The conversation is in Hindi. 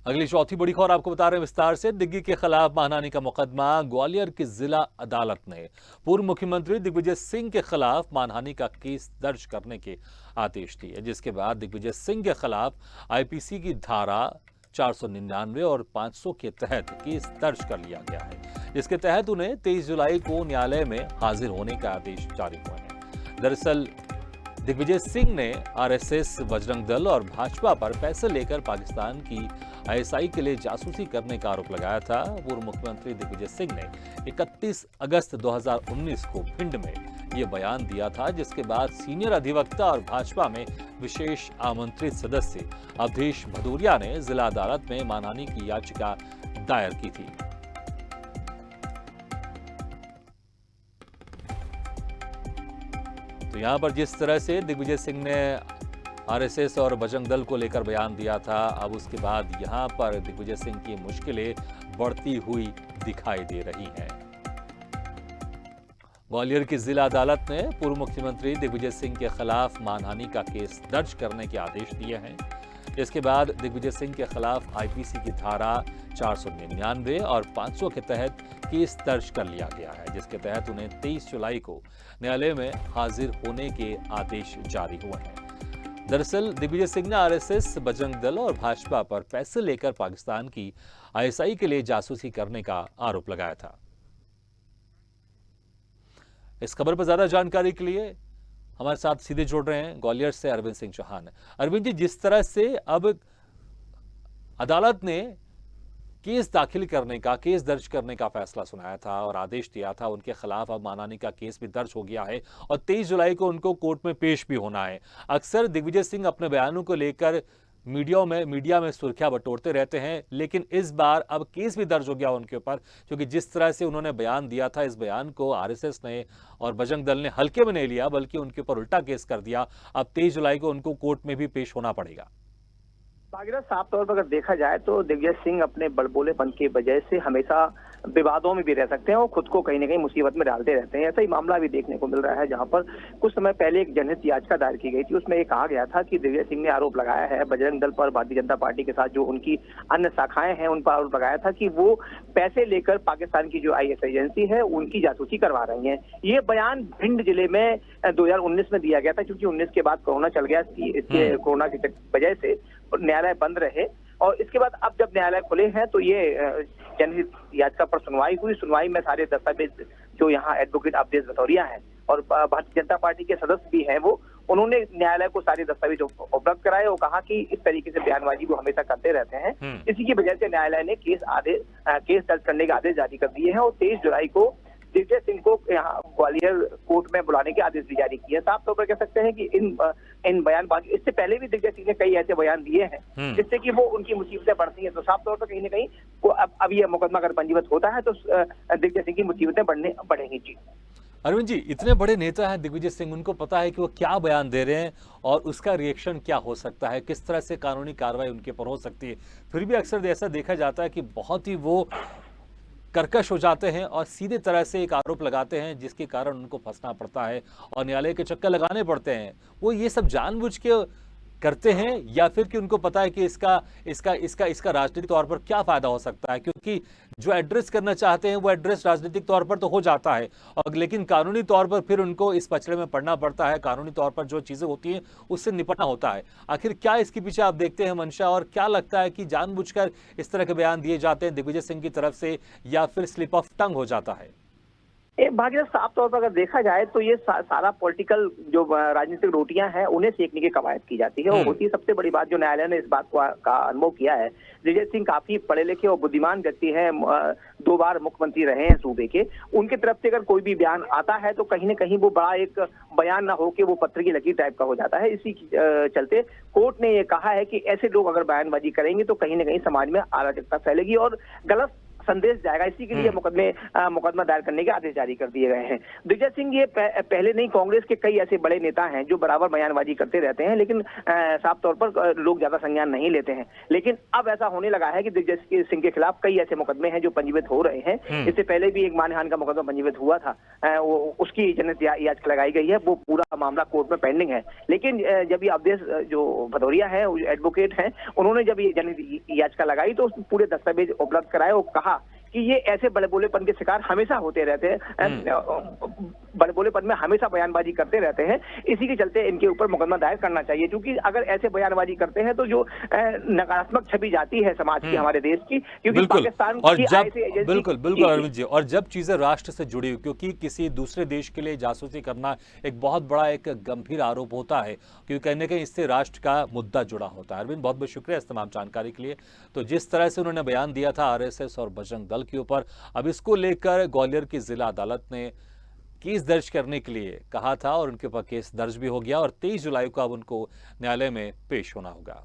अगली चौथी बड़ी खबर आपको बता रहे हैं विस्तार से। दिग्गी के खिलाफ मानहानि का मुकदमा। ग्वालियर की जिला अदालत ने पूर्व मुख्यमंत्री दिग्विजय सिंह के खिलाफ मानहानि का केस दर्ज करने के आदेश दिए, जिसके बाद दिग्विजय सिंह के खिलाफ आईपीसी की धारा 499 और 500 के तहत केस दर्ज कर लिया गया है, जिसके तहत उन्हें 23 जुलाई को न्यायालय में हाजिर होने का आदेश जारी हुए हैं। दरअसल दिग्विजय सिंह ने आरएसएस, बजरंग दल और भाजपा पर पैसे लेकर पाकिस्तान की आईएसआई के लिए जासूसी करने का आरोप लगाया था। पूर्व मुख्यमंत्री दिग्विजय सिंह ने 31 अगस्त 2019 को भिंड में ये बयान दिया था, जिसके बाद सीनियर अधिवक्ता और भाजपा में विशेष आमंत्रित सदस्य अवधेश भदौरिया ने जिला अदालत में मानहानि की याचिका दायर की थी। तो यहां पर जिस तरह से दिग्विजय सिंह ने आरएसएस और बजरंग दल को लेकर बयान दिया था, अब उसके बाद यहां पर दिग्विजय सिंह की मुश्किलें बढ़ती हुई दिखाई दे रही हैं। ग्वालियर की जिला अदालत ने पूर्व मुख्यमंत्री दिग्विजय सिंह के खिलाफ मानहानि का केस दर्ज करने के आदेश दिए हैं। इसके बाद दिग्विजय सिंह के खिलाफ आईपीसी की धारा 499 और 500 के तहत केस दर्ज कर लिया गया है, जिसके तहत उन्हें 23 जुलाई को न्यायालय में हाजिर होने के आदेश जारी हुए हैं। दरअसल दिग्विजय सिंह ने आरएसएस, बजरंग दल और भाजपा पर पैसे लेकर पाकिस्तान की आईएसआई के लिए जासूसी करने का आरोप लगाया था। इस खबर पर ज्यादा जानकारी के लिए हमारे साथ सीधे जुड़ रहे हैं ग्वालियर से अरविंद सिंह चौहान। अरविंद जी, जिस तरह से अब अदालत ने केस दाखिल करने का, केस दर्ज करने का फैसला सुनाया था और आदेश दिया था, उनके खिलाफ अब मानहानि का केस भी दर्ज हो गया है और 23 जुलाई को उनको कोर्ट में पेश भी होना है। अक्सर दिग्विजय सिंह अपने बयानों को लेकर मीडिया में सुर्खियां बटोरते रहते हैं, लेकिन इस बार अब केस भी दर्ज हो गया उनके ऊपर, क्योंकि जिस तरह से उन्होंने बयान दिया था, इस बयान को आरएसएस ने और बजरंग दल ने हल्के में नहीं लिया, बल्कि उनके ऊपर उल्टा केस कर दिया। अब 23 जुलाई को उनको कोर्ट में भी पेश होना पड़ेगा। भागीरथ, साफ तौर पर अगर देखा जाए तो दिग्विजय सिंह अपने बड़बोलेपन की वजह से हमेशा विवादों में भी रह सकते हैं और खुद को कहीं ना कहीं मुसीबत में डालते रहते हैं। ऐसा ही मामला भी देखने को मिल रहा है, जहां पर कुछ समय पहले एक जनहित याचिका दायर की गई थी। उसमें ये कहा गया था कि दिग्विजय सिंह ने आरोप लगाया है बजरंग दल पर, भारतीय जनता पार्टी के साथ जो उनकी अन्य शाखाएं हैं उन पर आरोप लगाया था कि वो पैसे लेकर पाकिस्तान की जो आईएसआई एजेंसी है उनकी जासूसी करवा रही है। ये बयान भिंड जिले में 2019 में दिया गया था, क्योंकि 19 के बाद कोरोना चल गया। इसके कोरोना की वजह से न्यायालय बंद रहे और इसके बाद अब जब न्यायालय खुले हैं तो ये जनहित याचिका पर सुनवाई हुई। सुनवाई में सारे दस्तावेज जो यहाँ एडवोकेट अवधेश भदौरिया हैं और भारतीय जनता पार्टी के सदस्य भी हैं, वो उन्होंने न्यायालय को सारे दस्तावेज उपलब्ध कराए और कहा कि इस तरीके से बयानबाजी वो हमेशा करते रहते हैं। इसी की वजह से न्यायालय ने केस दर्ज करने के आदेश जारी कर दिए हैं और 23 जुलाई को दिग्विजय सिंह को यहाँ ग्वालियर कोर्ट में बुलाने के आदेश भी जारी किए। साफ तौर पर कह सकते हैं कि इन बयानबाजी, इससे पहले भी दिग्विजय सिंह ने कई ऐसे बयान दिए हैं जिससे कि वो उनकी मुसीबतें बढ़ती हैं। तो साफ तौर पर कहीं ना कहीं वो अब ये मुकदमा अगर पंजीबद्ध होता है तो दिग्विजय सिंह की मुसीबतें बढ़ेंगी। जी अरविंद जी, इतने बड़े नेता हैं दिग्विजय सिंह, उनको पता है कि वो क्या बयान दे रहे हैं और उसका रिएक्शन क्या हो सकता है, किस तरह से कानूनी कार्रवाई उनके पर हो सकती है। फिर भी अक्सर ऐसा देखा जाता है कि बहुत ही वो कर्कश हो जाते हैं और सीधे तरह से एक आरोप लगाते हैं, जिसके कारण उनको फंसना पड़ता है और न्यायालय के चक्कर लगाने पड़ते हैं। वो ये सब जानबूझ के करते हैं या फिर कि उनको पता है कि इसका राजनीतिक तौर पर क्या फायदा हो सकता है, क्योंकि जो एड्रेस करना चाहते हैं वो एड्रेस राजनीतिक तौर पर तो हो जाता है और लेकिन कानूनी तौर पर फिर उनको इस पचड़े में पड़ना पड़ता है। कानूनी तौर पर जो चीजें होती हैं उससे निपटना होता है। आखिर क्या इसके पीछे आप देखते हैं मंशा, और क्या लगता है कि जानबूझकर इस तरह के बयान दिए जाते हैं दिग्विजय सिंह की तरफ से या फिर स्लिप ऑफ टंग हो जाता है? भागीरथ, साफ तौर पर अगर देखा जाए तो ये सारा पॉलिटिकल जो राजनीतिक रोटियां हैं उन्हें सेकने की कवायद की जाती है। और होती है सबसे बड़ी बात जो न्यायालय ने इस बात का अनुभव किया है, दिग्विजय सिंह काफी पढ़े लिखे और बुद्धिमान व्यक्ति हैं, 2 बार मुख्यमंत्री रहे हैं सूबे के। उनकी तरफ से अगर कोई भी बयान आता है तो कहीं ना कहीं वो बड़ा एक बयान ना हो के वो पत्र की लकीर टाइप का हो जाता है। इसी चलते कोर्ट ने ये कहा है कि ऐसे लोग अगर बयानबाजी करेंगे तो कहीं ना कहीं समाज में अराजकता फैलेगी और गलत संदेश जाएगा, इसी के लिए मुकदमा दायर करने के आदेश जारी कर दिए गए हैं। दिग्विजय सिंह ये पहले नहीं, कांग्रेस के कई ऐसे बड़े नेता हैं जो बराबर बयानबाजी करते रहते हैं, लेकिन साफ तौर पर लोग ज्यादा संज्ञान नहीं लेते हैं। लेकिन अब ऐसा होने लगा है कि दिग्विजय सिंह के खिलाफ कई ऐसे मुकदमे हैं जो पंजीबृत हो रहे हैं। इससे पहले भी एक मानहानि का मुकदमा पंजीबृत हुआ था, उसकी जनहित याचिका लगाई गई है, वो पूरा मामला कोर्ट में पेंडिंग है। लेकिन जब ये अवधेश जो भदौरिया है, एडवोकेट हैं, उन्होंने जब ये जनहित याचिका लगाई तो पूरे दस्तावेज उपलब्ध कराए और कहा कि ये ऐसे बड़बोलेपन के शिकार हमेशा होते रहते हैं, बड़बोलेपन में हमेशा बयानबाजी करते रहते हैं, इसी के चलते इनके ऊपर मुकदमा दायर करना चाहिए। क्योंकि अगर ऐसे बयानबाजी करते हैं तो जो नकारात्मक छवि जाती है समाज की, हमारे देश की, क्योंकि पाकिस्तान और की जब बिल्कुल अरविंद जी, और जब चीजें राष्ट्र से जुड़ी हुई, क्योंकि किसी दूसरे देश के लिए जासूसी करना एक बहुत बड़ा एक गंभीर आरोप होता है, क्योंकि कहीं ना कहीं इससे राष्ट्र का मुद्दा जुड़ा होता है। अरविंद, बहुत बहुत शुक्रिया इस तमाम जानकारी के लिए। तो जिस तरह से उन्होंने बयान दिया था आरएसएस और बजरंग दल के ऊपर, अब इसको लेकर ग्वालियर की जिला अदालत ने केस दर्ज करने के लिए कहा था और उनके ऊपर केस दर्ज भी हो गया और 23 जुलाई को अब उनको न्यायालय में पेश होना होगा।